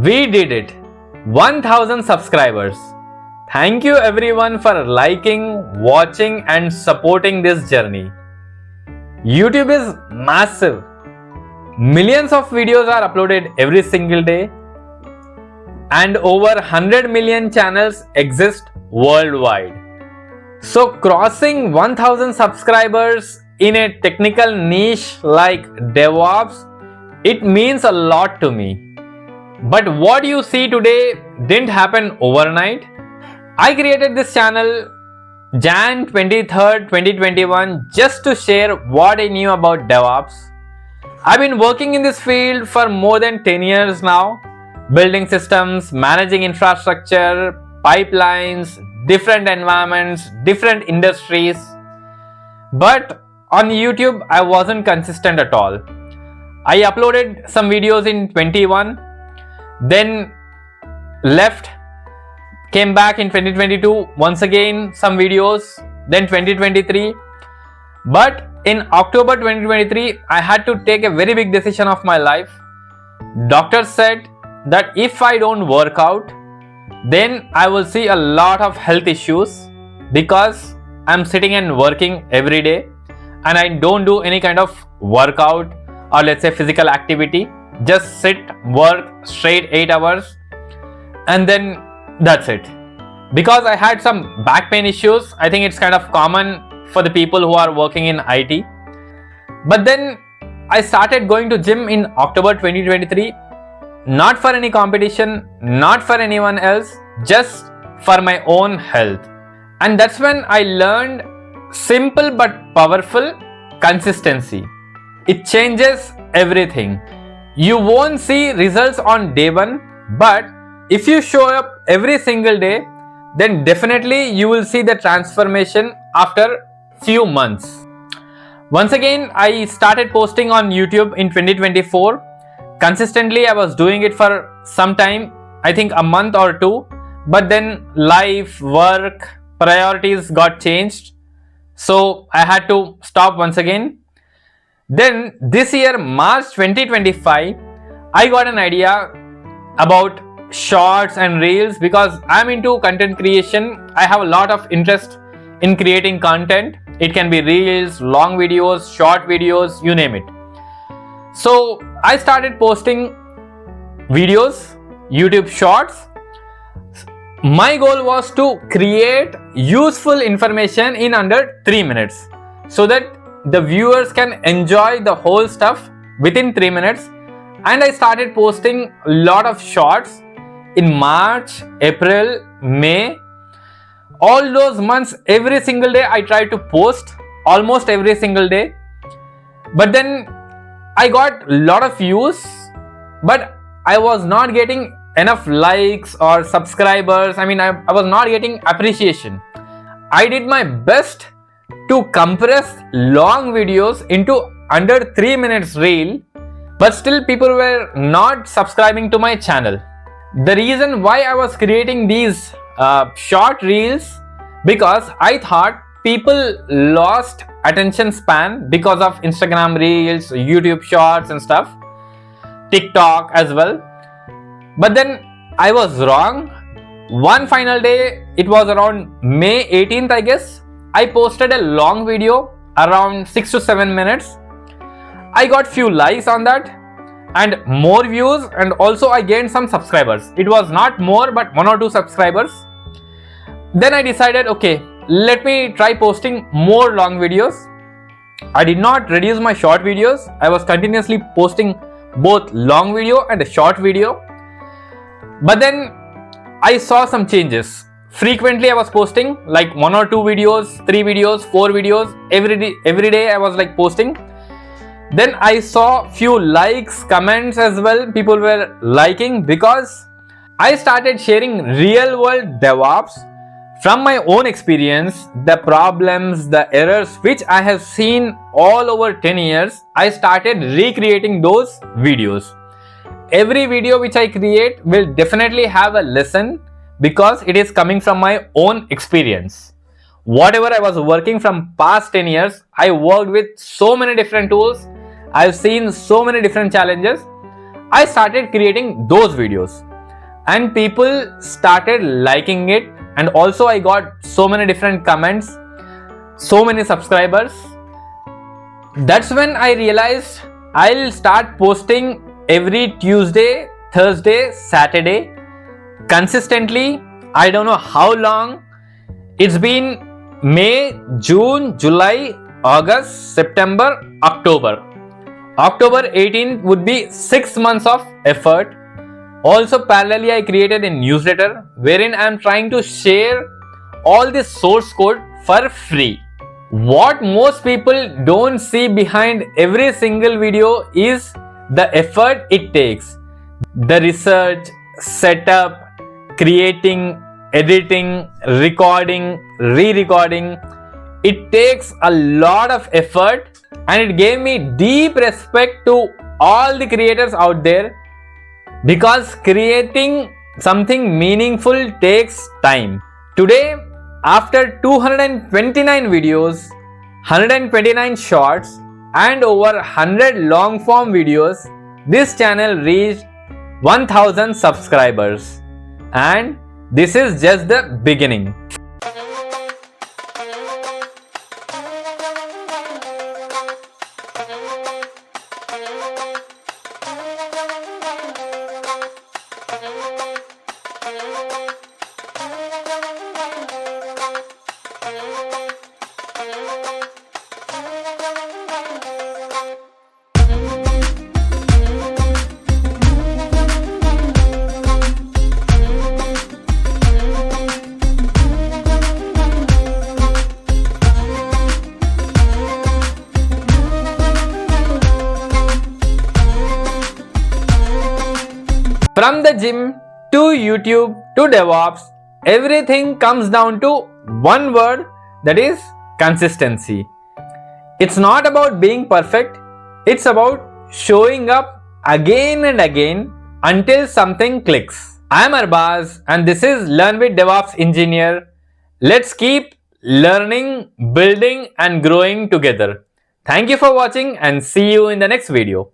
We did it! 1000 subscribers. Thank you everyone for liking, watching and supporting this journey. YouTube is massive. Millions of videos are uploaded every single day and over 100 million channels exist worldwide. So crossing 1000 subscribers in a technical niche like DevOps, it means a lot to me. But what you see today didn't happen overnight. I created this channel Jan 23rd, 2021 just to share what I knew about DevOps. I've been working in this field for more than 10 years now, building systems, managing infrastructure, pipelines, different environments, different industries. But on YouTube, I wasn't consistent at all. I uploaded some videos in 21, then left, came back in 2022, once again some videos, then 2023. But in October 2023, I had to take a very big decision of my life. Doctor said that if I don't work out, then I will see a lot of health issues because I'm sitting and working every day and I don't do any kind of workout or let's say physical activity. Just sit, work straight 8 hours and then that's it. Because I had some back pain issues, I think it's kind of common for the people who are working in IT. But then I started going to gym in October 2023, not for any competition, not for anyone else, just for my own health. And that's when I learned simple but powerful consistency. It changes everything. You won't see results on day one, but if you show up every single day, then definitely you will see the transformation after few months. Once again, I started posting on YouTube in 2024. Consistently, I was doing it for some time, I think a month or two, but then life, work, priorities got changed. So I had to stop once again. Then this year, March 2025, I got an idea about shorts and reels because I'm into content creation. I have a lot of interest in creating content. It can be reels, long videos, short videos, you name it. So I started posting videos, YouTube shorts. My goal was to create useful information in under 3 minutes so that the viewers can enjoy the whole stuff within 3 minutes. And I started posting a lot of shorts in March, April, May. All those months, every single day I tried to post, almost every single day. But then I got a lot of views, but I was not getting enough likes or subscribers. I was not getting appreciation. I did my best to compress long videos into under 3 minutes reel, but still people were not subscribing to my channel. The reason why I was creating these short reels, because I thought people lost attention span because of Instagram reels, YouTube shorts and stuff, TikTok as well. But then I was wrong. One final day, it was around May 18th I guess, I posted a long video around 6 to 7 minutes. I got few likes on that and more views, and also I gained some subscribers. It was not more but 1 or 2 subscribers. Then I decided, okay, let me try posting more long videos. I did not reduce my short videos. I was continuously posting both long video and a short video. But then I saw some changes. Frequently I was posting like 1 or 2 videos, 3 videos, 4 videos every day I was like posting. Then I saw few likes, comments as well. People were liking because I started sharing real world DevOps from my own experience, the problems, the errors which I have seen all over 10 years. I started recreating those videos. Every video which I create will definitely have a lesson because it is coming from my own experience. Whatever I was working from past 10 years, I worked with so many different tools. I've seen so many different challenges. I started creating those videos and people started liking it, and also I got so many different comments, so many subscribers. That's when I realized I'll start posting every Tuesday, Thursday, Saturday consistently. I don't know how long. It's been May, June, July, August, September, October. October 18th would be 6 months of effort. Also, parallelly, I created a newsletter wherein I am trying to share all the source code for free. What most people don't see behind every single video is the effort it takes. The research, setup, creating, editing, recording, re-recording. It takes a lot of effort, and it gave me deep respect to all the creators out there, because creating something meaningful takes time. Today, after 229 videos, 129 shorts, and over 100 long form videos, this channel reached 1000 subscribers. And this is just the beginning. From the gym to YouTube to DevOps, everything comes down to one word, that is consistency. It's not about being perfect, it's about showing up again and again until something clicks. I'm Arbaz and this is Learn with DevOps Engineer. Let's keep learning, building and growing together. Thank you for watching and see you in the next video.